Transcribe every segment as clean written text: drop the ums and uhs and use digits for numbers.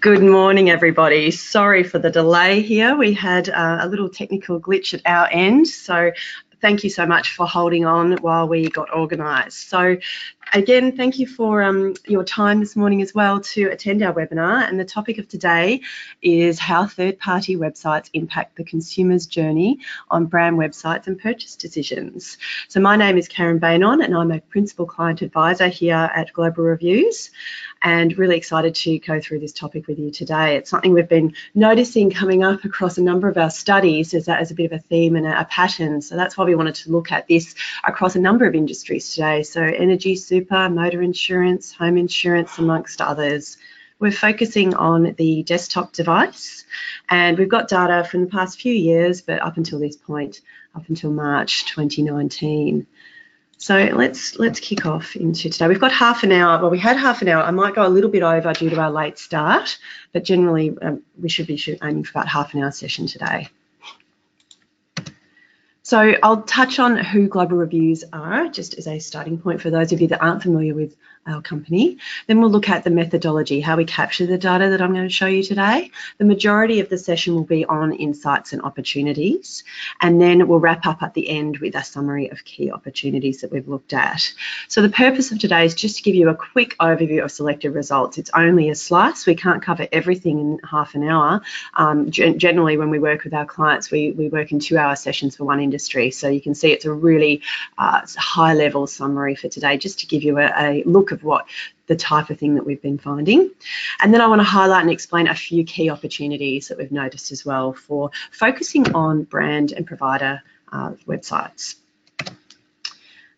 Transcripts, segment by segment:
Good morning, everybody. Sorry for the delay here. We had a little technical glitch at our end, so thank you so much for holding on while we got organised. So again, thank you for your time this morning as well to attend our webinar. And the topic of today is how third-party websites impact the consumer's journey on brand websites and purchase decisions. So my name is Karen Bainon and I'm a Principal Client Advisor here at Global Reviews, and really excited to go through this topic with you today. It's something we've been noticing coming up across a number of our studies as a bit of a theme and a pattern. So that's why we wanted to look at this across a number of industries today. So energy, super, motor insurance, home insurance, amongst others. We're focusing on the desktop device, and we've got data from the past few years, but up until this point, up until March 2019. So let's kick off into today. We've got half an hour. Well, we had half an hour. I might go a little bit over due to our late start, but generally we should be aiming for about half an hour session today. So I'll touch on who Global Reviews are, just as a starting point for those of you that aren't familiar with our company. Then we'll look at the methodology, how we capture the data that I'm going to show you today. The majority of the session will be on insights and opportunities, and then we'll wrap up at the end with a summary of key opportunities that we've looked at. So the purpose of today is just to give you a quick overview of selected results. It's only a slice. We can't cover everything in half an hour. Generally, when we work with our clients, we work in 2-hour sessions for one industry. So you can see it's a really high-level summary for today, just to give you a look of what the type of thing that we've been finding. And then I want to highlight and explain a few key opportunities that we've noticed as well for focusing on brand and provider websites.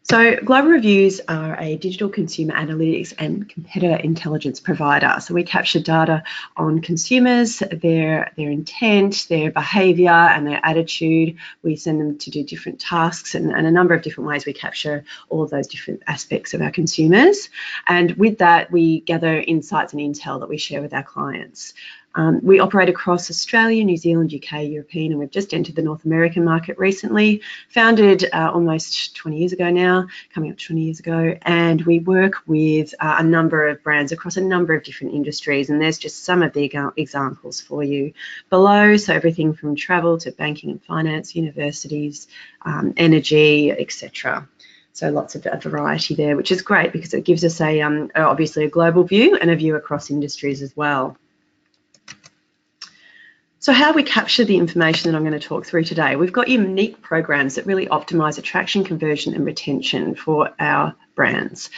So Global Reviews are a digital consumer analytics and competitor intelligence provider. So we capture data on consumers, their intent, their behaviour and their attitude. We send them to do different tasks and a number of different ways we capture all of those different aspects of our consumers. And with that, we gather insights and intel that we share with our clients. We operate across Australia, New Zealand, UK, European, and we've just entered the North American market recently, founded almost 20 years ago now, coming up 20 years ago, and we work with a number of brands across a number of different industries, and there's just some of the examples for you below. So everything from travel to banking and finance, universities, energy, etc. So lots of a variety there, which is great because it gives us obviously a global view and a view across industries as well. So how we capture the information that I'm going to talk through today, we've got unique programs that really optimise attraction, conversion and retention for our brands.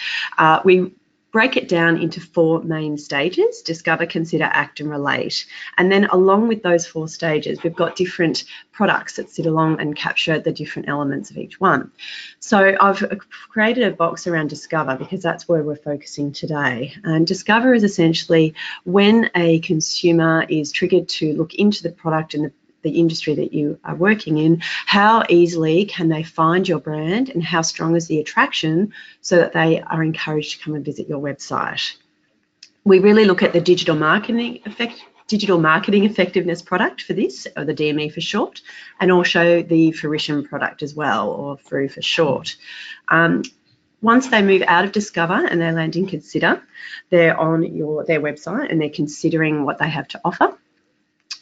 We break it down into 4 main stages: discover, consider, act and relate. And then along with those 4 stages, we've got different products that sit along and capture the different elements of each one. So I've created a box around discover because that's where we're focusing today. And discover is essentially when a consumer is triggered to look into the product and the industry that you are working in, how easily can they find your brand and how strong is the attraction so that they are encouraged to come and visit your website. We really look at the digital marketing effectiveness product for this, or the DME for short, and also the fruition product as well, or FRU for short. Once they move out of discover and they land in consider, they're on their website and they're considering what they have to offer.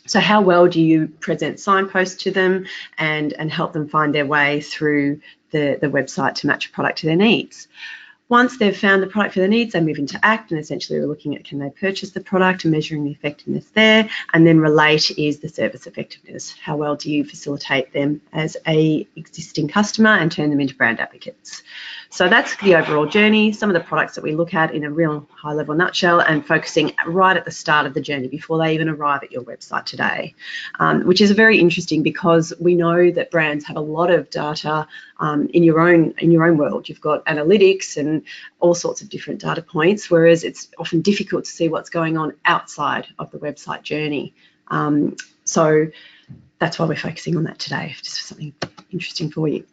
So how well do you present signposts to them and help them find their way through the website to match a product to their needs? Once they've found the product for their needs, they move into act, and essentially we're looking at can they purchase the product and measuring the effectiveness there. And then relate is the service effectiveness. How well do you facilitate them as a existing customer and turn them into brand advocates? So that's the overall journey, some of the products that we look at in a real high-level nutshell, and focusing right at the start of the journey before they even arrive at your website today, which is very interesting because we know that brands have a lot of data in your own world. You've got analytics and all sorts of different data points, whereas it's often difficult to see what's going on outside of the website journey. So that's why we're focusing on that today, just something interesting for you.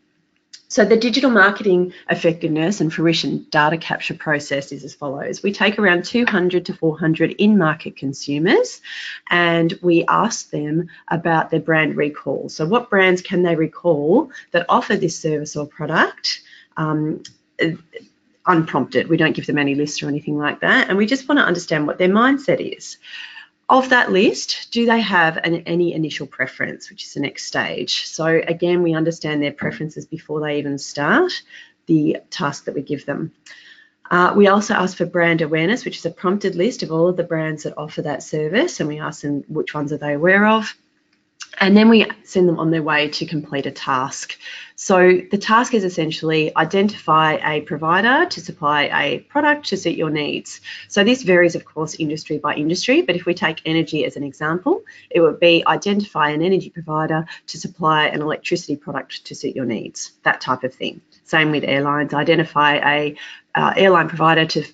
So the digital marketing effectiveness and fruition data capture process is as follows. We take around 200 to 400 in-market consumers and we ask them about their brand recall. So what brands can they recall that offer this service or product unprompted. We don't give them any list or anything like that. And we just want to understand what their mindset is. Of that list, do they have any initial preference, which is the next stage? So again, we understand their preferences before they even start the task that we give them. We also ask for brand awareness, which is a prompted list of all of the brands that offer that service, and we ask them which ones are they aware of. And then we send them on their way to complete a task. So the task is essentially identify a provider to supply a product to suit your needs. So this varies, of course, industry by industry, but if we take energy as an example, it would be identify an energy provider to supply an electricity product to suit your needs, that type of thing. Same with airlines, identify a airline provider to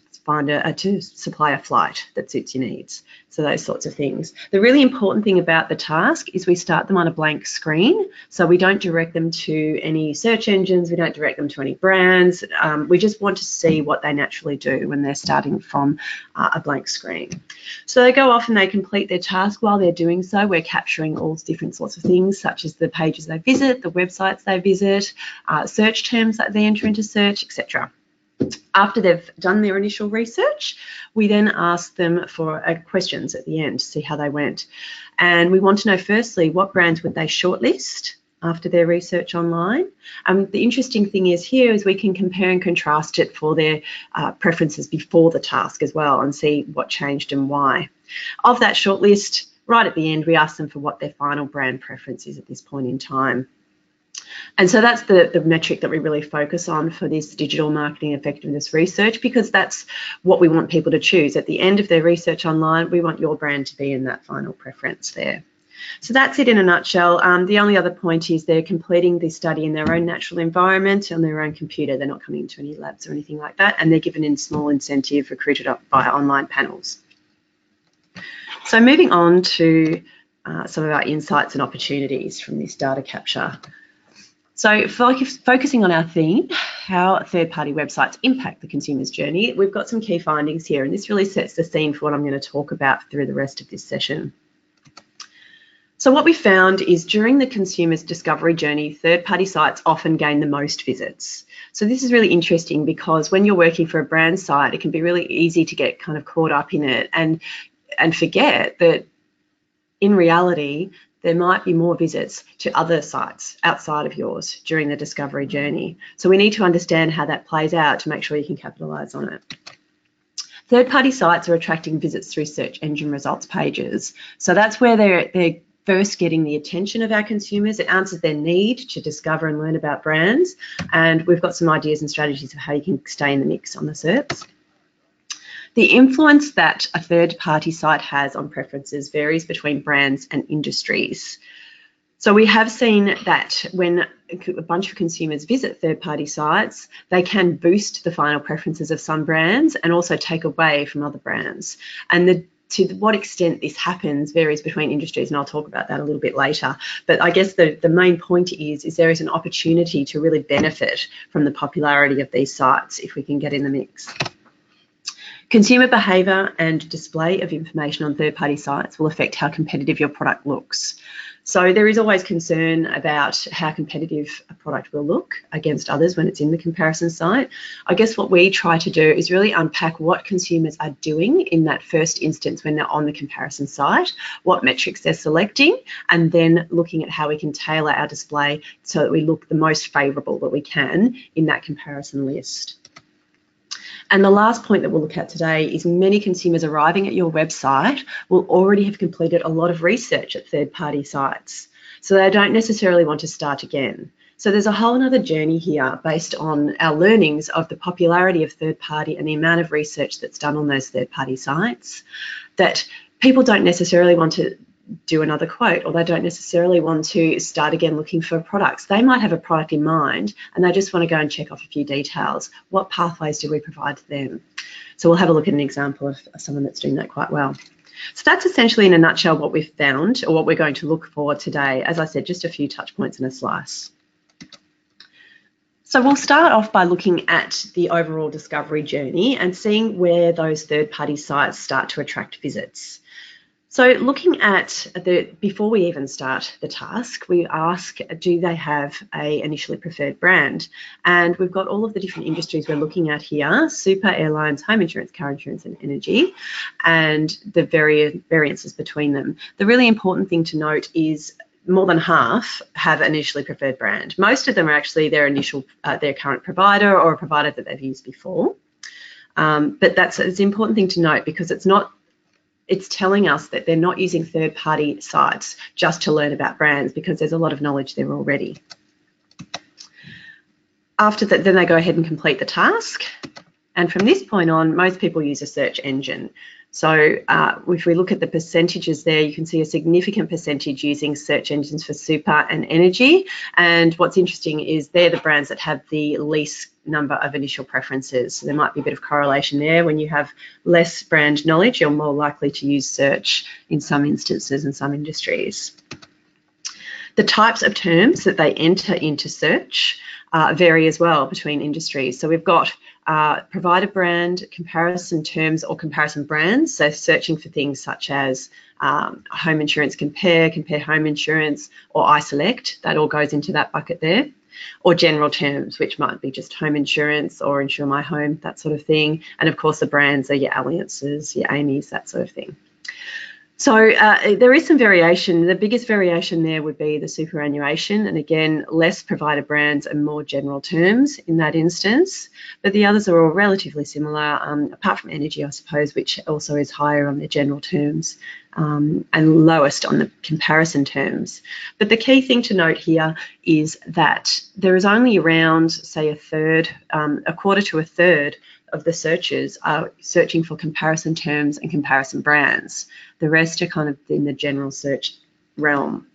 supply a flight that suits your needs. So those sorts of things. The really important thing about the task is we start them on a blank screen. So we don't direct them to any search engines. We don't direct them to any brands. We just want to see what they naturally do when they're starting from a blank screen. So they go off and they complete their task. While they're doing so, we're capturing all different sorts of things, such as the pages they visit, the websites they visit, search terms that they enter into search, etc. After they've done their initial research, we then ask them for questions at the end to see how they went. And we want to know, firstly, what brands would they shortlist after their research online? The interesting thing is here is we can compare and contrast it for their preferences before the task as well and see what changed and why. Of that shortlist, right at the end, we ask them for what their final brand preference is at this point in time. And so that's the metric that we really focus on for this digital marketing effectiveness research, because that's what we want people to choose. At the end of their research online, we want your brand to be in that final preference there. So that's it in a nutshell. The only other point is they're completing this study in their own natural environment on their own computer. They're not coming to any labs or anything like that, and they're given a small incentive recruited up by online panels. So moving on to some of our insights and opportunities from this data capture. So focusing on our theme, how third-party websites impact the consumer's journey, we've got some key findings here, and this really sets the scene for what I'm going to talk about through the rest of this session. So what we found is during the consumer's discovery journey, third-party sites often gain the most visits. So this is really interesting because when you're working for a brand site, it can be really easy to get kind of caught up in it and forget that in reality, there might be more visits to other sites outside of yours during the discovery journey. So we need to understand how that plays out to make sure you can capitalise on it. Third-party sites are attracting visits through search engine results pages. So that's where they're first getting the attention of our consumers. It answers their need to discover and learn about brands. And we've got some ideas and strategies of how you can stay in the mix on the SERPs. The influence that a third-party site has on preferences varies between brands and industries. So we have seen that when a bunch of consumers visit third-party sites, they can boost the final preferences of some brands and also take away from other brands. And to what extent this happens varies between industries, and I'll talk about that a little bit later. But I guess the main point is there is an opportunity to really benefit from the popularity of these sites if we can get in the mix. Consumer behaviour and display of information on third-party sites will affect how competitive your product looks. So there is always concern about how competitive a product will look against others when it's in the comparison site. I guess what we try to do is really unpack what consumers are doing in that first instance when they're on the comparison site, what metrics they're selecting, and then looking at how we can tailor our display so that we look the most favourable that we can in that comparison list. And the last point that we'll look at today is many consumers arriving at your website will already have completed a lot of research at third-party sites. So they don't necessarily want to start again. So there's a whole other journey here based on our learnings of the popularity of third-party and the amount of research that's done on those third-party sites, that people don't necessarily want to do another quote, or they don't necessarily want to start again looking for products. They might have a product in mind and they just want to go and check off a few details. What pathways do we provide to them? So we'll have a look at an example of someone that's doing that quite well. So that's essentially in a nutshell what we've found, or what we're going to look for today. As I said, just a few touch points in a slice. So we'll start off by looking at the overall discovery journey and seeing where those third-party sites start to attract visits. So looking at before we even start the task, we ask, do they have a initially preferred brand? And we've got all of the different industries we're looking at here: super, airlines, home insurance, car insurance, and energy, and the variances between them. The really important thing to note is more than half have an initially preferred brand. Most of them are actually their current provider or a provider that they've used before. But it's an important thing to note, because it's telling us that they're not using third-party sites just to learn about brands, because there's a lot of knowledge there already. After that, then they go ahead and complete the task. And from this point on, most people use a search engine. So if we look at the percentages there, you can see a significant percentage using search engines for super and energy. And what's interesting is they're the brands that have the least number of initial preferences. So there might be a bit of correlation there. When you have less brand knowledge, you're more likely to use search in some instances and some industries. The types of terms that they enter into search vary as well between industries. So we've got provider brand, comparison terms or comparison brands, so searching for things such as home insurance compare home insurance, or iSelect. That all goes into that bucket there. Or general terms, which might be just home insurance or insure my home, that sort of thing. And of course the brands are your Alliances, your Amy's, that sort of thing. So there is some variation. The biggest variation there would be the superannuation, and again, less provider brands and more general terms in that instance. But the others are all relatively similar, apart from energy, I suppose, which also is higher on the general terms and lowest on the comparison terms. But the key thing to note here is that there is only around, say, a quarter to a third of the searchers are searching for comparison terms and comparison brands. The rest are kind of in the general search realm.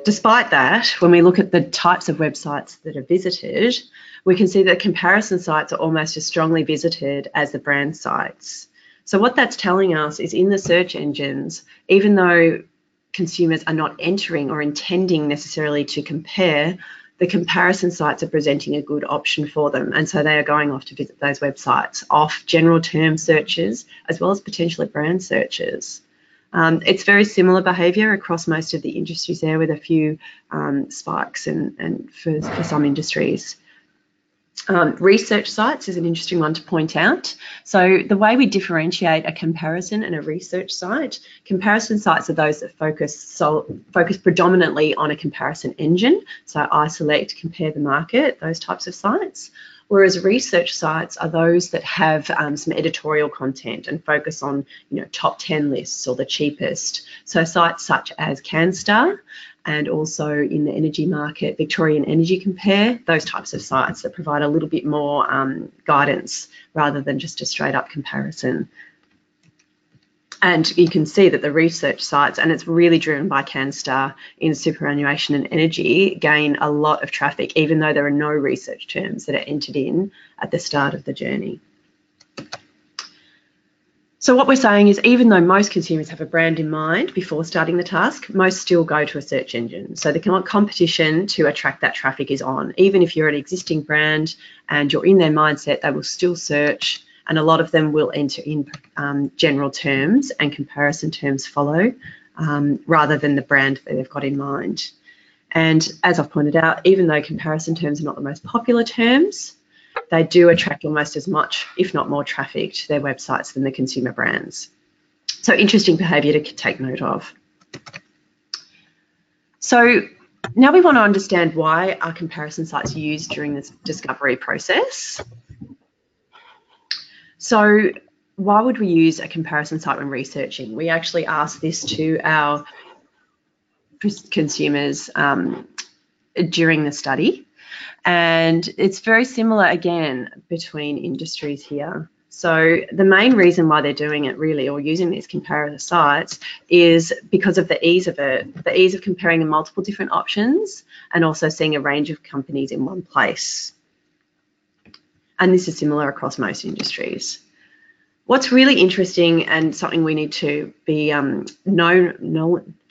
Despite that, when we look at the types of websites that are visited, we can see that comparison sites are almost as strongly visited as the brand sites. So what that's telling us is, in the search engines, even though consumers are not entering or intending necessarily to compare, the comparison sites are presenting a good option for them, and so they are going off to visit those websites off general term searches as well as potentially brand searches. It's very similar behaviour across most of the industries there, with a few spikes and for some industries. Research sites is an interesting one to point out. So the way we differentiate a comparison and a research site, comparison sites are those that focus predominantly on a comparison engine. So iSelect, Compare the Market, those types of sites. Whereas research sites are those that have some editorial content and focus on, top 10 lists or the cheapest. So sites such as CANSTAR, and also in the energy market, Victorian Energy Compare, those types of sites that provide a little bit more guidance rather than just a straight up comparison. And you can see that the research sites, and it's really driven by CANSTAR in superannuation and energy, gain a lot of traffic, even though there are no research terms that are entered in at the start of the journey. So what we're saying is, even though most consumers have a brand in mind before starting the task, most still go to a search engine. So the competition to attract that traffic is on. Even if you're an existing brand and you're in their mindset, they will still search, and a lot of them will enter in general terms, and comparison terms follow, rather than the brand that they've got in mind. And as I've pointed out, even though comparison terms are not the most popular terms, they do attract almost as much, if not more, traffic to their websites than the consumer brands. So interesting behaviour to take note of. So now we want to understand, why are comparison sites used during this discovery process? So why would we use a comparison site when researching? We actually asked this to our consumers during the study. And it's very similar, again, between industries here. So the main reason why they're doing it, really, or using these comparator sites, is because of the ease of it, the ease of comparing the multiple different options and also seeing a range of companies in one place. And this is similar across most industries. What's really interesting, and something we need to be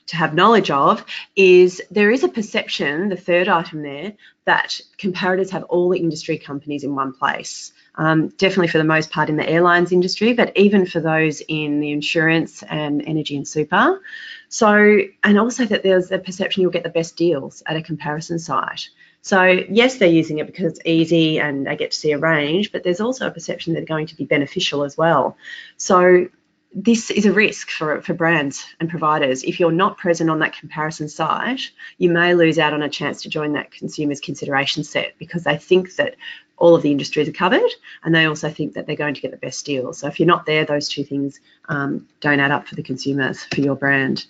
to have knowledge of is there is a perception, the third item there, that comparators have all the industry companies in one place. Definitely for the most part in the airlines industry, but even for those in the insurance and energy and super. So, and also that there's a perception you'll get the best deals at a comparison site. So yes, they're using it because it's easy and they get to see a range, but there's also a perception that they're going to be beneficial as well. So this is a risk for brands and providers. If you're not present on that comparison site, you may lose out on a chance to join that consumer's consideration set because they think that all of the industries are covered and they also think that they're going to get the best deal. So if you're not there, those two things don't add up for the consumers, for your brand.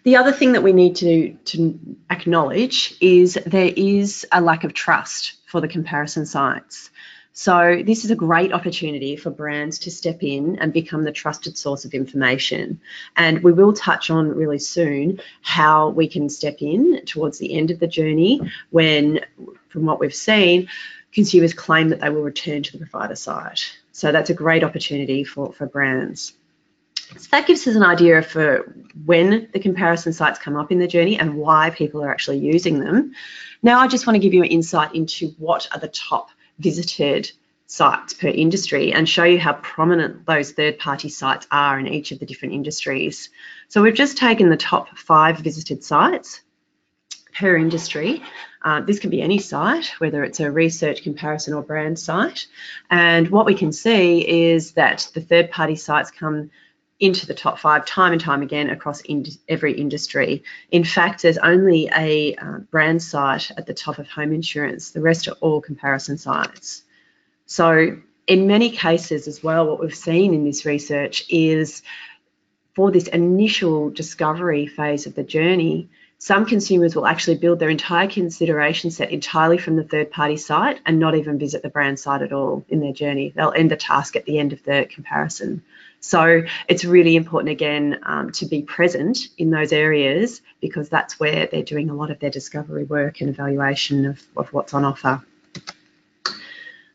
The other thing that we need to acknowledge is there is a lack of trust for the comparison sites. So this is a great opportunity for brands to step in and become the trusted source of information. And we will touch on really soon how we can step in towards the end of the journey when, from what we've seen, consumers claim that they will return to the provider site. So that's a great opportunity for brands. So that gives us an idea for when the comparison sites come up in the journey and why people are actually using them. Now I just want to give you an insight into what are the top visited sites per industry and show you how prominent those third-party sites are in each of the different industries. So we've just taken the top 5 visited sites per industry. This can be any site, whether it's a research, comparison or brand site. And what we can see is that the third-party sites come into the top 5 time and time again across every industry. In fact, there's only a brand site at the top of home insurance. The rest are all comparison sites. So in many cases as well, what we've seen in this research is for this initial discovery phase of the journey, some consumers will actually build their entire consideration set entirely from the third-party site and not even visit the brand site at all in their journey. They'll end the task at the end of the comparison. So it's really important, again, to be present in those areas because that's where they're doing a lot of their discovery work and evaluation of what's on offer.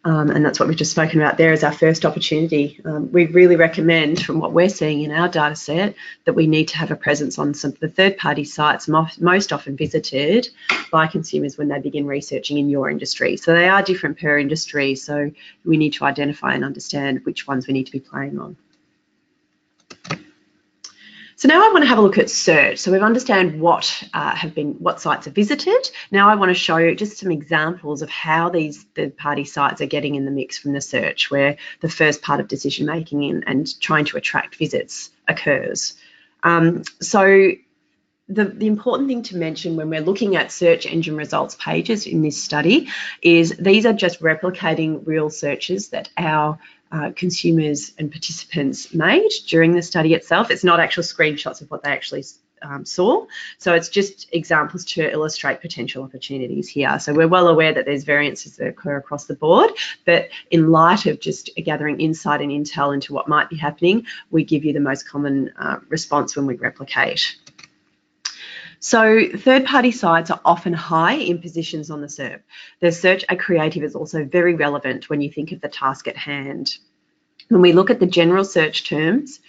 And that's what we've just spoken about there as our first opportunity. We really recommend, from what we're seeing in our data set, that we need to have a presence on some of the third-party sites most often visited by consumers when they begin researching in your industry. So they are different per industry, so we need to identify and understand which ones we need to be playing on. So now I want to have a look at search. So we've understand what sites are visited. Now I want to show you just some examples of how these third-party sites are getting in the mix from the search, where the first part of decision making and trying to attract visits occurs. So the important thing to mention when we're looking at search engine results pages in this study is these are just replicating real searches that our consumers and participants made during the study itself. It's not actual screenshots of what they actually saw. So it's just examples to illustrate potential opportunities here. So we're well aware that there's variances that occur across the board, but in light of just gathering insight and intel into what might be happening, we give you the most common response when we replicate. So third-party sites are often high in positions on the SERP. Their search creative is also very relevant when you think of the task at hand. When we look at the general search terms,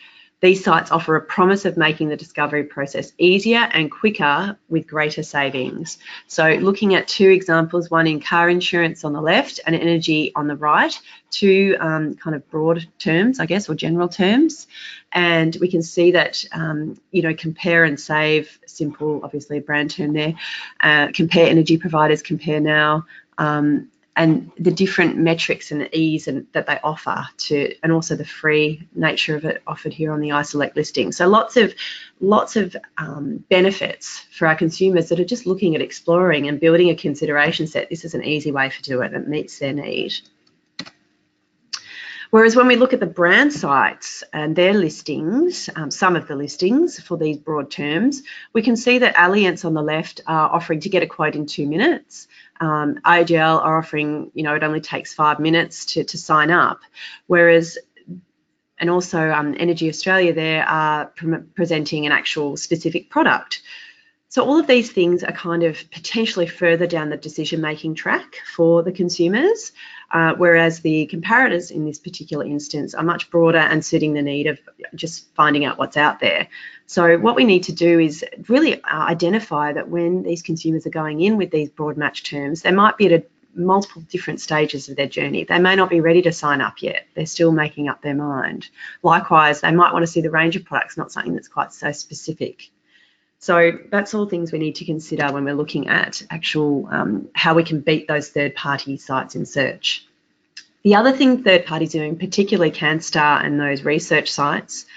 these sites offer a promise of making the discovery process easier and quicker with greater savings. So looking at 2 examples, one in car insurance on the left and energy on the right, 2 kind of broad terms, I guess, or general terms. And we can see that, you know, compare and save, simple, obviously a brand term there, compare energy providers, compare now, and the different metrics and ease that they offer and also the free nature of it offered here on the iSelect listing. So lots of benefits for our consumers that are just looking at exploring and building a consideration set. This is an easy way to do it and it meets their need. Whereas when we look at the brand sites and their listings, some of the listings for these broad terms, we can see that Allianz on the left are offering to get a quote in 2 minutes. IGL are offering, you know, it only takes 5 minutes to sign up, whereas, and also Energy Australia there are presenting an actual specific product. So all of these things are kind of potentially further down the decision-making track for the consumers, whereas the comparators in this particular instance are much broader and suiting the need of just finding out what's out there. So what we need to do is really identify that when these consumers are going in with these broad match terms, they might be at multiple different stages of their journey. They may not be ready to sign up yet. They're still making up their mind. Likewise, they might want to see the range of products, not something that's quite so specific. So that's all things we need to consider when we're looking at actual how we can beat those third-party sites in search. The other thing third parties are doing, particularly CANSTAR and those research sites,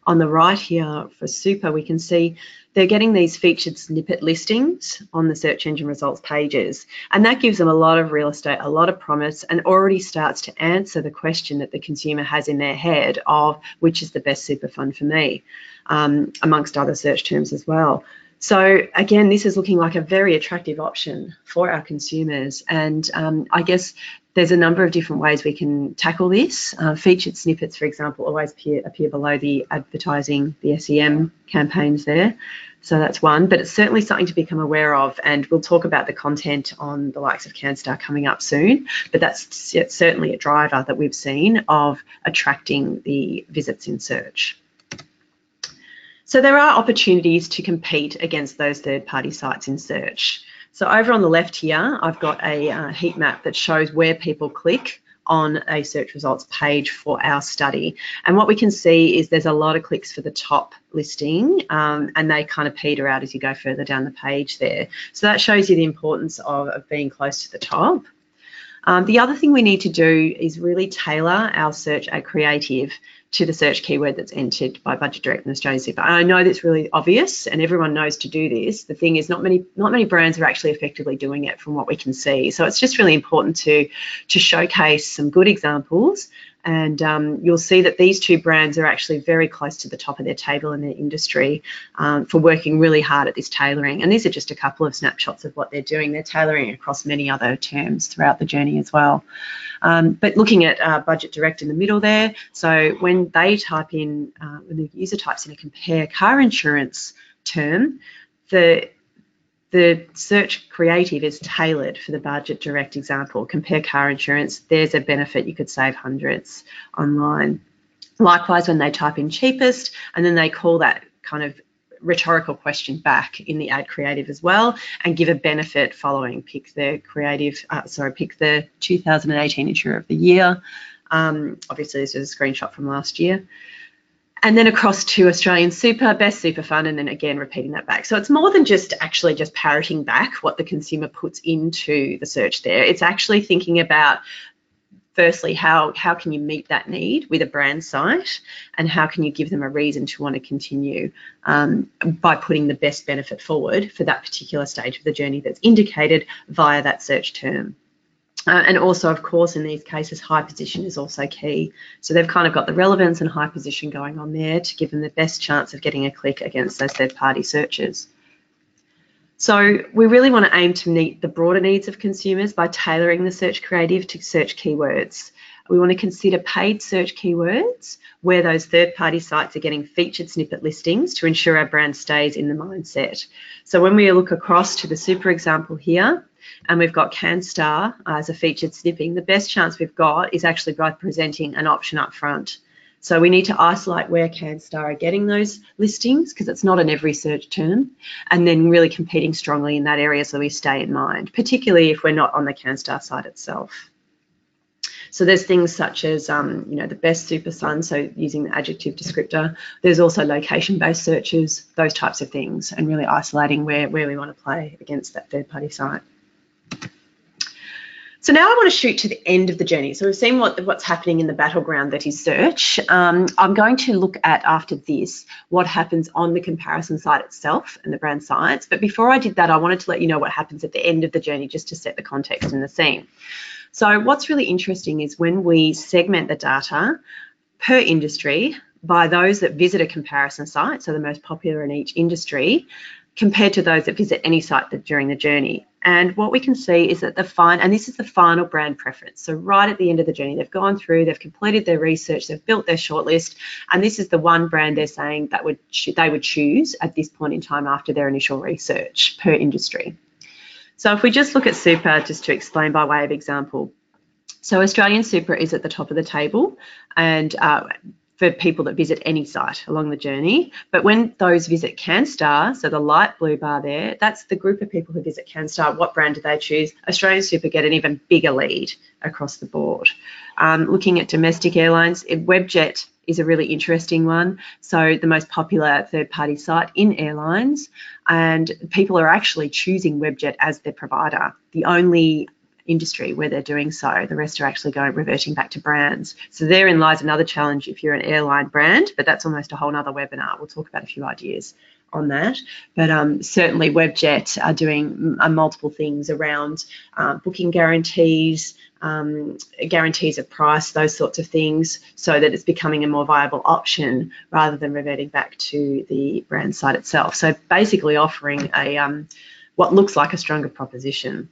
on the right here for Super, we can see they're getting these featured snippet listings on the search engine results pages. And that gives them a lot of real estate, a lot of promise, and already starts to answer the question that the consumer has in their head of which is the best super fund for me, amongst other search terms as well. So again, this is looking like a very attractive option for our consumers. And I guess there's a number of different ways we can tackle this. Featured snippets, for example, always appear below the advertising, the SEM campaigns there. So that's one, but it's certainly something to become aware of. And we'll talk about the content on the likes of CANSTAR coming up soon. But that's certainly a driver that we've seen of attracting the visits in search. So there are opportunities to compete against those third-party sites in search. So over on the left here, I've got a heat map that shows where people click on a search results page for our study. And what we can see is there's a lot of clicks for the top listing, and they kind of peter out as you go further down the page there. So that shows you the importance of being close to the top. The other thing we need to do is really tailor our search ad creative to the search keyword that's entered by Budget Direct and Australian Super. And I know that's really obvious and everyone knows to do this. The thing is not many brands are actually effectively doing it from what we can see. So it's just really important to showcase some good examples. And you'll see that these two brands are actually very close to the top of their table in their industry for working really hard at this tailoring. And these are just a couple of snapshots of what they're doing. They're tailoring across many other terms throughout the journey as well. But looking at Budget Direct in the middle there, so when they type in, when the user types in a compare car insurance term, the search creative is tailored for the Budget Direct example. Compare car insurance, there's a benefit, you could save hundreds online. Likewise, when they type in cheapest, and then they call that kind of rhetorical question back in the ad creative as well, and give a benefit following, pick the 2018 Insurer of the Year. Obviously, this is a screenshot from last year. And then across to Australian Super, best super fund, and then again repeating that back. So it's more than just actually just parroting back what the consumer puts into the search there. It's actually thinking about, firstly, how can you meet that need with a brand site, and how can you give them a reason to want to continue by putting the best benefit forward for that particular stage of the journey that's indicated via that search term. And also, of course, in these cases, high position is also key. So they've kind of got the relevance and high position going on there to give them the best chance of getting a click against those third-party searches. So we really want to aim to meet the broader needs of consumers by tailoring the search creative to search keywords. We want to consider paid search keywords where those third-party sites are getting featured snippet listings to ensure our brand stays in the mindset. So when we look across to the Super example here, and we've got CANSTAR as a featured snipping, the best chance we've got is actually by presenting an option up front. So we need to isolate where CANSTAR are getting those listings, because it's not in every search term, and then really competing strongly in that area so we stay in mind, particularly if we're not on the CANSTAR site itself. So there's things such as, the best super fund, so using the adjective descriptor. There's also location-based searches, those types of things, and really isolating where we want to play against that third-party site. So now I want to shoot to the end of the journey. So we've seen what's happening in the battleground that is search. I'm going to look at, after this, what happens on the comparison site itself and the brand sites. But before I did that, I wanted to let you know what happens at the end of the journey, just to set the context and the scene. So what's really interesting is when we segment the data per industry by those that visit a comparison site, so the most popular in each industry, compared to those that visit any site during the journey. And what we can see is that and this is the final brand preference. So right at the end of the journey, they've gone through, they've completed their research, they've built their shortlist, and this is the one brand they're saying that they would choose at this point in time after their initial research per industry. So if we just look at super, just to explain by way of example. So Australian Super is at the top of the table, and for people that visit any site along the journey. But when those visit CANSTAR, so the light blue bar there, that's the group of people who visit CANSTAR. What brand do they choose? Australian Super get an even bigger lead across the board. Looking at domestic airlines, Webjet is a really interesting one. So the most popular third-party site in airlines, and people are actually choosing Webjet as their provider. The only industry where they're doing so. The rest are actually reverting back to brands. So therein lies another challenge if you're an airline brand, but that's almost a whole nother webinar. We'll talk about a few ideas on that. But certainly Webjet are doing multiple things around booking guarantees, guarantees of price, those sorts of things, so that it's becoming a more viable option rather than reverting back to the brand site itself. So basically offering a what looks like a stronger proposition.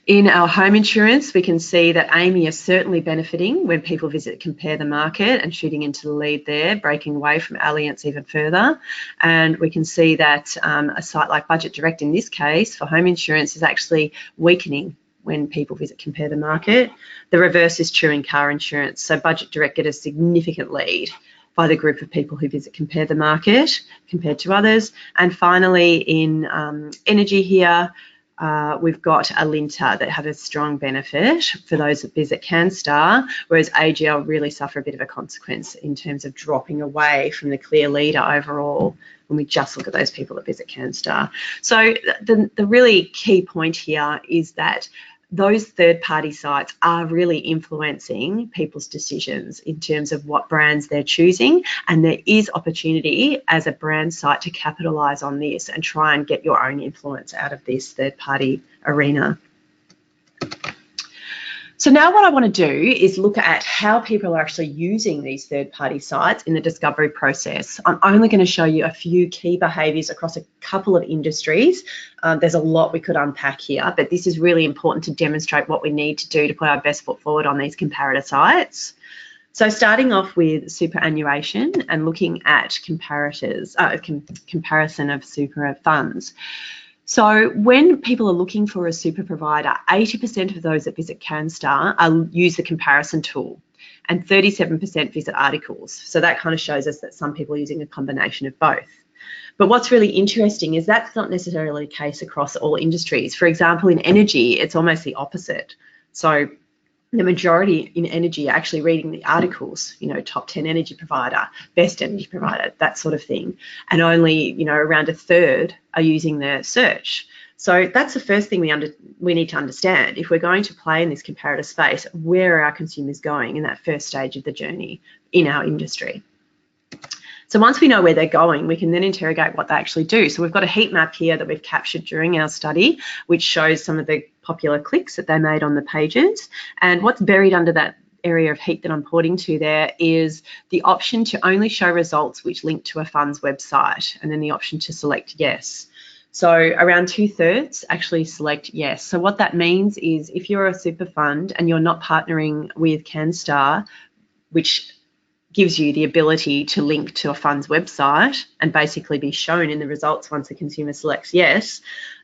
In our home insurance, we can see that AAMI is certainly benefiting when people visit Compare the Market and shooting into the lead there, breaking away from Allianz even further. And we can see that a site like Budget Direct in this case for home insurance is actually weakening when people visit Compare the Market. The reverse is true in car insurance. So Budget Direct get a significant lead by the group of people who visit Compare the Market compared to others. And finally, in energy here, we've got Alinta that have a strong benefit for those that visit CANSTAR, whereas AGL really suffer a bit of a consequence in terms of dropping away from the clear leader overall when we just look at those people that visit CANSTAR. So the really key point here is that those third-party sites are really influencing people's decisions in terms of what brands they're choosing, and there is opportunity as a brand site to capitalise on this and try and get your own influence out of this third-party arena. So now what I want to do is look at how people are actually using these third-party sites in the discovery process. I'm only going to show you a few key behaviours across a couple of industries. There's a lot we could unpack here, but this is really important to demonstrate what we need to do to put our best foot forward on these comparator sites. So starting off with superannuation and looking at comparators, comparison of super funds. So when people are looking for a super provider, 80% of those that visit CANSTAR use the comparison tool, and 37% visit articles. So that kind of shows us that some people are using a combination of both. But what's really interesting is that's not necessarily the case across all industries. For example, in energy, it's almost the opposite. So the majority in energy are actually reading the articles, you know, top 10 energy provider, best energy provider, that sort of thing. And only, you know, around a third are using the search. So that's the first thing we need to understand. If we're going to play in this comparative space, where are our consumers going in that first stage of the journey in our industry? So once we know where they're going, we can then interrogate what they actually do. So we've got a heat map here that we've captured during our study, which shows some of the popular clicks that they made on the pages. And what's buried under that area of heat that I'm pointing to there is the option to only show results which link to a fund's website, and then the option to select yes. So around 2/3 actually select yes. So what that means is if you're a super fund and you're not partnering with CANSTAR, which gives you the ability to link to a fund's website and basically be shown in the results once the consumer selects yes,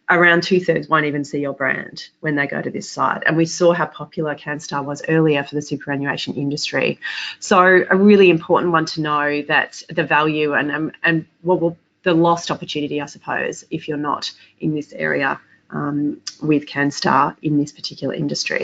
around 2/3 won't even see your brand when they go to this site. And we saw how popular CANSTAR was earlier for the superannuation industry. So a really important one to know that the value and the lost opportunity, I suppose, if you're not in this area with CANSTAR in this particular industry.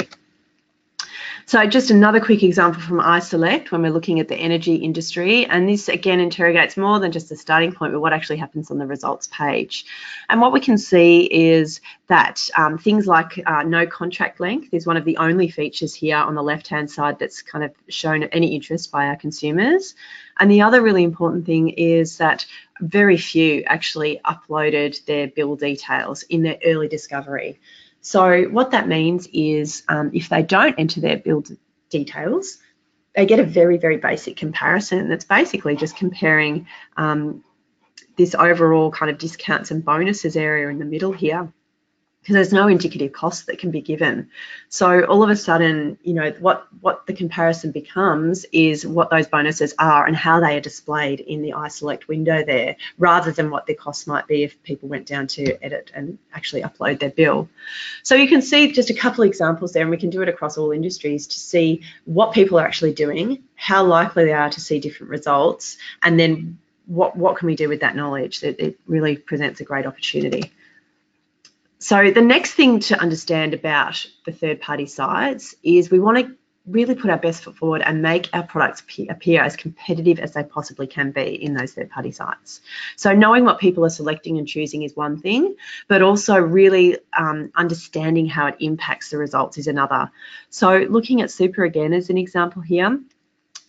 So just another quick example from iSelect when we're looking at the energy industry, and this again interrogates more than just the starting point, but what actually happens on the results page. And what we can see is that things like no contract length is one of the only features here on the left-hand side that's kind of shown any interest by our consumers. And the other really important thing is that very few actually uploaded their bill details in their early discovery. So what that means is if they don't enter their bill details, they get a very, very basic comparison that's basically just comparing this overall kind of discounts and bonuses area in the middle here, because there's no indicative cost that can be given. So all of a sudden, you know, what the comparison becomes is what those bonuses are and how they are displayed in the iSelect window there, rather than what their costs might be if people went down to edit and actually upload their bill. So you can see just a couple of examples there, and we can do it across all industries to see what people are actually doing, how likely they are to see different results, and then what can we do with that knowledge. It really presents a great opportunity. So the next thing to understand about the third-party sites is we want to really put our best foot forward and make our products appear as competitive as they possibly can be in those third-party sites. So knowing what people are selecting and choosing is one thing, but also really understanding how it impacts the results is another. So looking at super again as an example here,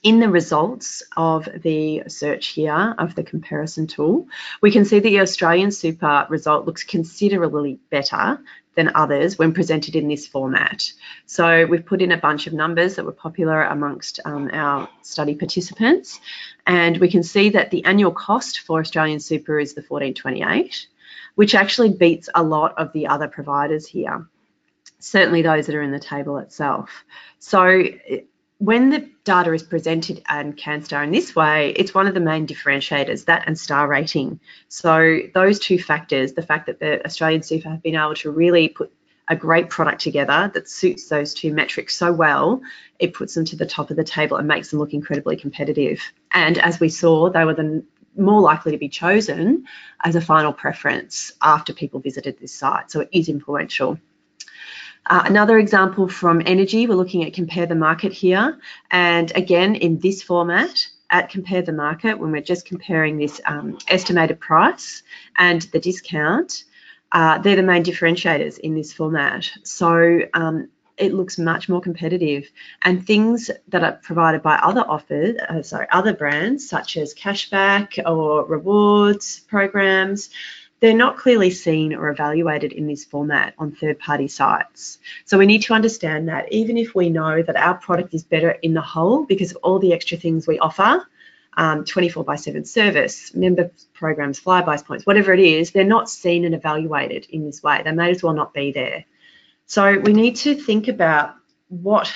in the results of the search here of the comparison tool, we can see the Australian super result looks considerably better than others when presented in this format. So we've put in a bunch of numbers that were popular amongst our study participants, and we can see that the annual cost for Australian super is the $14.28, which actually beats a lot of the other providers here, certainly those that are in the table itself. So when the data is presented in CANSTAR in this way, it's one of the main differentiators, that and star rating. So those two factors, the fact that the Australian super have been able to really put a great product together that suits those two metrics so well, it puts them to the top of the table and makes them look incredibly competitive. And as we saw, they were the more likely to be chosen as a final preference after people visited this site. So it is influential. Another example from energy, we're looking at compare the market here. And again, in this format, at compare the market, when we're just comparing this estimated price and the discount, they're the main differentiators in this format. So it looks much more competitive. And things that are provided by other other brands, such as cashback or rewards programs, they're not clearly seen or evaluated in this format on third-party sites. So we need to understand that even if we know that our product is better in the whole because of all the extra things we offer, 24/7 service, member programs, Flybuys points, whatever it is, they're not seen and evaluated in this way. They may as well not be there. So we need to think about what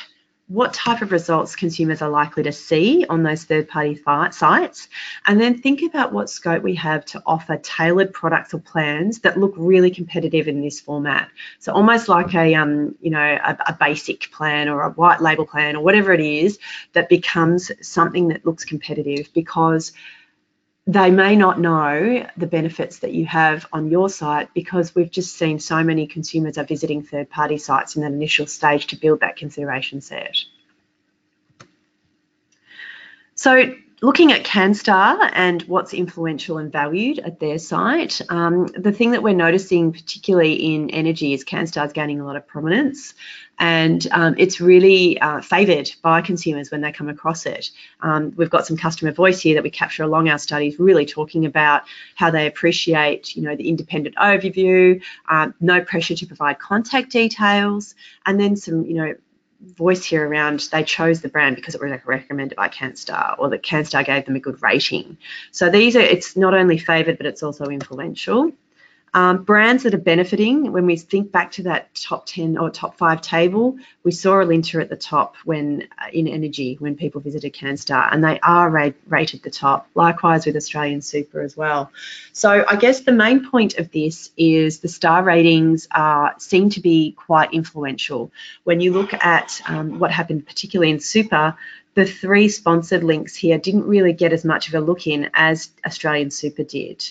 type of results consumers are likely to see on those third-party sites, and then think about what scope we have to offer tailored products or plans that look really competitive in this format. So almost like a basic plan or a white label plan or whatever it is that becomes something that looks competitive, because they may not know the benefits that you have on your site, because we've just seen so many consumers are visiting third-party sites in that initial stage to build that consideration set. So looking at CANSTAR and what's influential and valued at their site, the thing that we're noticing particularly in energy is CANSTAR is gaining a lot of prominence, and it's really favoured by consumers when they come across it. We've got some customer voice here that we capture along our studies, really talking about how they appreciate, the independent overview, no pressure to provide contact details, and then some, voice here around they chose the brand because it was recommended by CANSTAR, or that CANSTAR gave them a good rating. So it's not only favoured, but it's also influential. Brands that are benefiting, when we think back to that top 10 or top 5 table, we saw Alinta at the top when in energy, when people visited CANSTAR, and they are rated the top. Likewise with Australian Super as well. So I guess the main point of this is the star ratings seem to be quite influential. When you look at what happened particularly in Super, the 3 sponsored links here didn't really get as much of a look in as Australian Super did.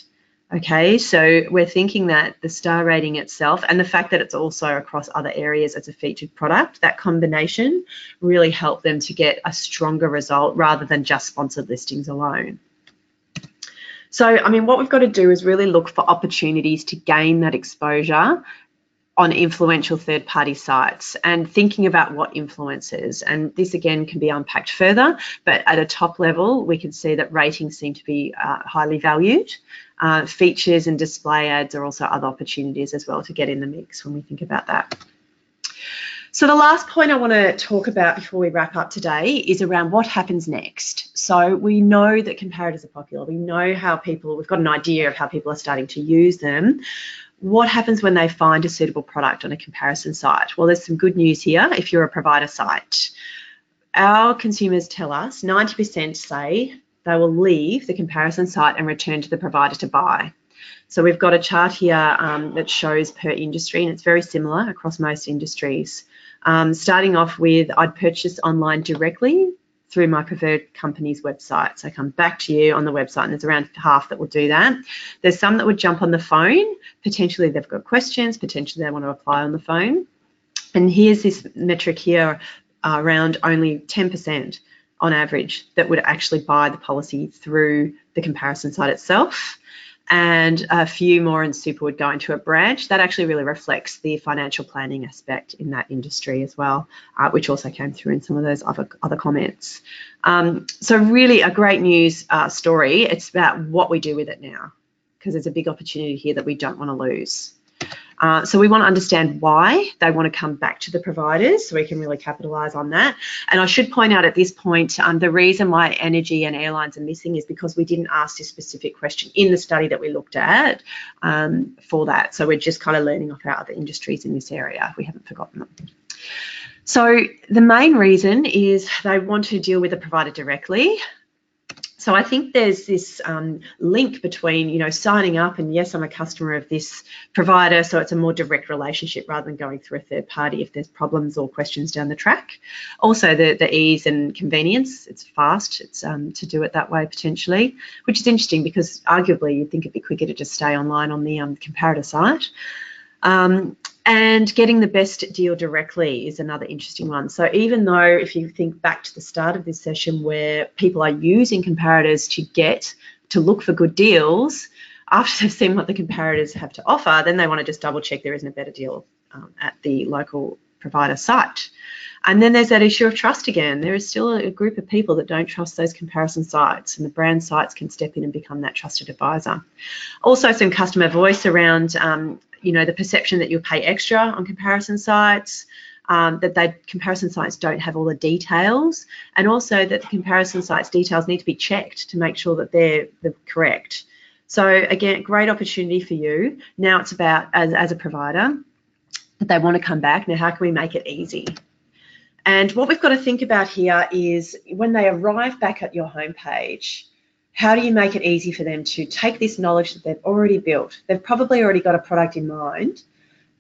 Okay, so we're thinking that the star rating itself and the fact that it's also across other areas as a featured product, that combination really helped them to get a stronger result rather than just sponsored listings alone. So, what we've got to do is really look for opportunities to gain that exposure on influential third-party sites and thinking about what influences. And this again can be unpacked further, but at a top level, we can see that ratings seem to be highly valued. Features and display ads are also other opportunities as well to get in the mix when we think about that. So the last point I want to talk about before we wrap up today is around what happens next. So we know that comparators are popular. We know how we've got an idea of how people are starting to use them. What happens when they find a suitable product on a comparison site? Well, there's some good news here if you're a provider site. Our consumers tell us 90% say they will leave the comparison site and return to the provider to buy. So we've got a chart here that shows per industry, and it's very similar across most industries. Starting off with, I'd purchase online directly through my preferred company's website. So I come back to you on the website, and there's around half that will do that. There's some that would jump on the phone. Potentially they've got questions, potentially they want to apply on the phone. And here's this metric here, around only 10% on average that would actually buy the policy through the comparison site itself. And a few more in super would go into a branch. That actually really reflects the financial planning aspect in that industry as well, which also came through in some of those other comments. So really a great news story. It's about what we do with it now, because there's a big opportunity here that we don't want to lose. So we want to understand why they want to come back to the providers so we can really capitalise on that. And I should point out at this point, the reason why energy and airlines are missing is because we didn't ask this specific question in the study that we looked at for that. So we're just kind of learning off our other industries in this area. We haven't forgotten them. So the main reason is they want to deal with the provider directly. So I think there's this link between, signing up and yes, I'm a customer of this provider, so it's a more direct relationship rather than going through a third party if there's problems or questions down the track. Also the ease and convenience, it's fast, it's to do it that way potentially, which is interesting because arguably you'd think it'd be quicker to just stay online on the comparator site. And getting the best deal directly is another interesting one. So even though if you think back to the start of this session where people are using comparators to look for good deals, after they've seen what the comparators have to offer, then they want to just double check there isn't a better deal at the local provider site. And then there's that issue of trust again. There is still a group of people that don't trust those comparison sites, and the brand sites can step in and become that trusted advisor. Also some customer voice around the perception that you'll pay extra on comparison sites, that comparison sites don't have all the details, and also that the comparison sites details need to be checked to make sure that they're correct. So again, great opportunity for you. Now it's about, as a provider, that they want to come back. Now, how can we make it easy? And what we've got to think about here is when they arrive back at your homepage, how do you make it easy for them to take this knowledge that they've already built? They've probably already got a product in mind,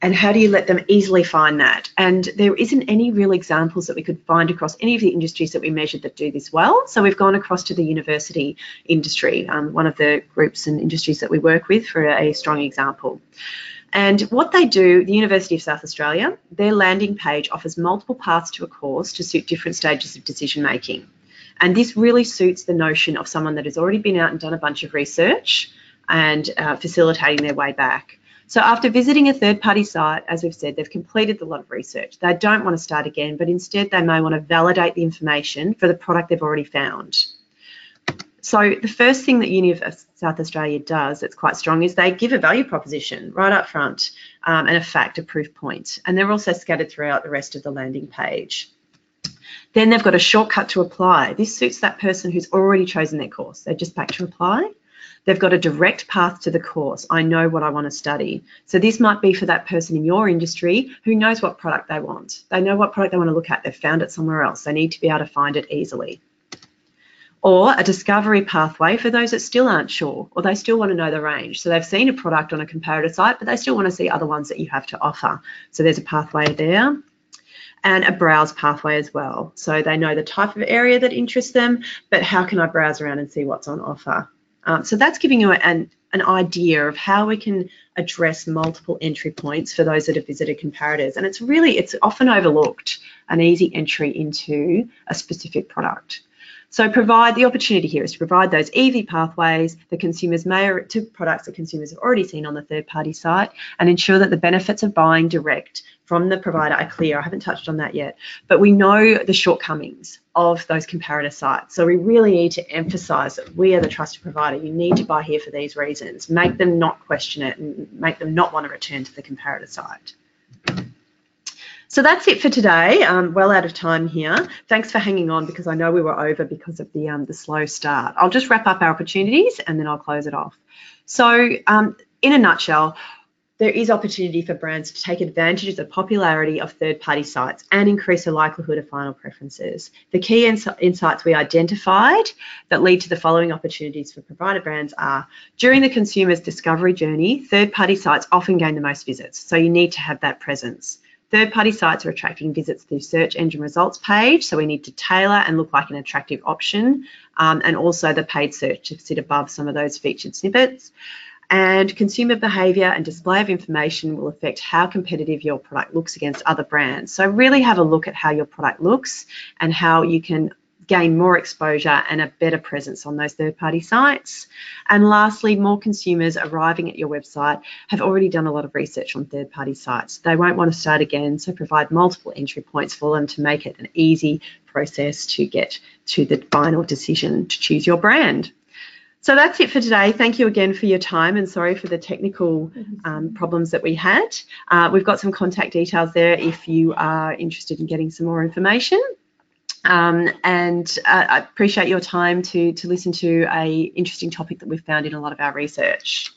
and how do you let them easily find that? And there isn't any real examples that we could find across any of the industries that we measured that do this well. So we've gone across to the university industry, one of the groups and industries that we work with, for a strong example. And what they do, the University of South Australia, their landing page offers multiple paths to a course to suit different stages of decision making. And this really suits the notion of someone that has already been out and done a bunch of research and facilitating their way back. So after visiting a third-party site, as we've said, they've completed a lot of research. They don't want to start again, but instead they may want to validate the information for the product they've already found. So the first thing that Uni of South Australia does that's quite strong is they give a value proposition right up front and a fact, a proof point. And they're also scattered throughout the rest of the landing page. Then they've got a shortcut to apply. This suits that person who's already chosen their course. They're just back to apply. They've got a direct path to the course. I know what I want to study. So this might be for that person in your industry who knows what product they want. They know what product they want to look at. They've found it somewhere else. They need to be able to find it easily. Or a discovery pathway for those that still aren't sure, or they still want to know the range. So they've seen a product on a comparator site, but they still want to see other ones that you have to offer. So there's a pathway there. And a browse pathway as well. So they know the type of area that interests them, but how can I browse around and see what's on offer? So that's giving you an idea of how we can address multiple entry points for those that have visited comparators. And it's often overlooked, an easy entry into a specific product. So the opportunity here is to provide those easy pathways that consumers to products that consumers have already seen on the third-party site, and ensure that the benefits of buying direct from the provider are clear. I haven't touched on that yet, but we know the shortcomings of those comparator sites. So we really need to emphasise that we are the trusted provider. You need to buy here for these reasons. Make them not question it and make them not want to return to the comparator site. So that's it for today. Well out of time here. Thanks for hanging on, because I know we were over because of the slow start. I'll just wrap up our opportunities and then I'll close it off. So in a nutshell, there is opportunity for brands to take advantage of the popularity of third-party sites and increase the likelihood of final preferences. The key insights we identified that lead to the following opportunities for provider brands are: during the consumer's discovery journey, third-party sites often gain the most visits, so you need to have that presence. Third-party sites are attracting visits through search engine results page, so we need to tailor and look like an attractive option, and also the paid search to sit above some of those featured snippets. And consumer behaviour and display of information will affect how competitive your product looks against other brands. So really have a look at how your product looks and how you can gain more exposure and a better presence on those third-party sites. And lastly, more consumers arriving at your website have already done a lot of research on third-party sites. They won't want to start again, so provide multiple entry points for them to make it an easy process to get to the final decision to choose your brand. So that's it for today. Thank you again for your time, and sorry for the technical problems that we had. We've got some contact details there if you are interested in getting some more information. I appreciate your time to listen to an interesting topic that we've found in a lot of our research.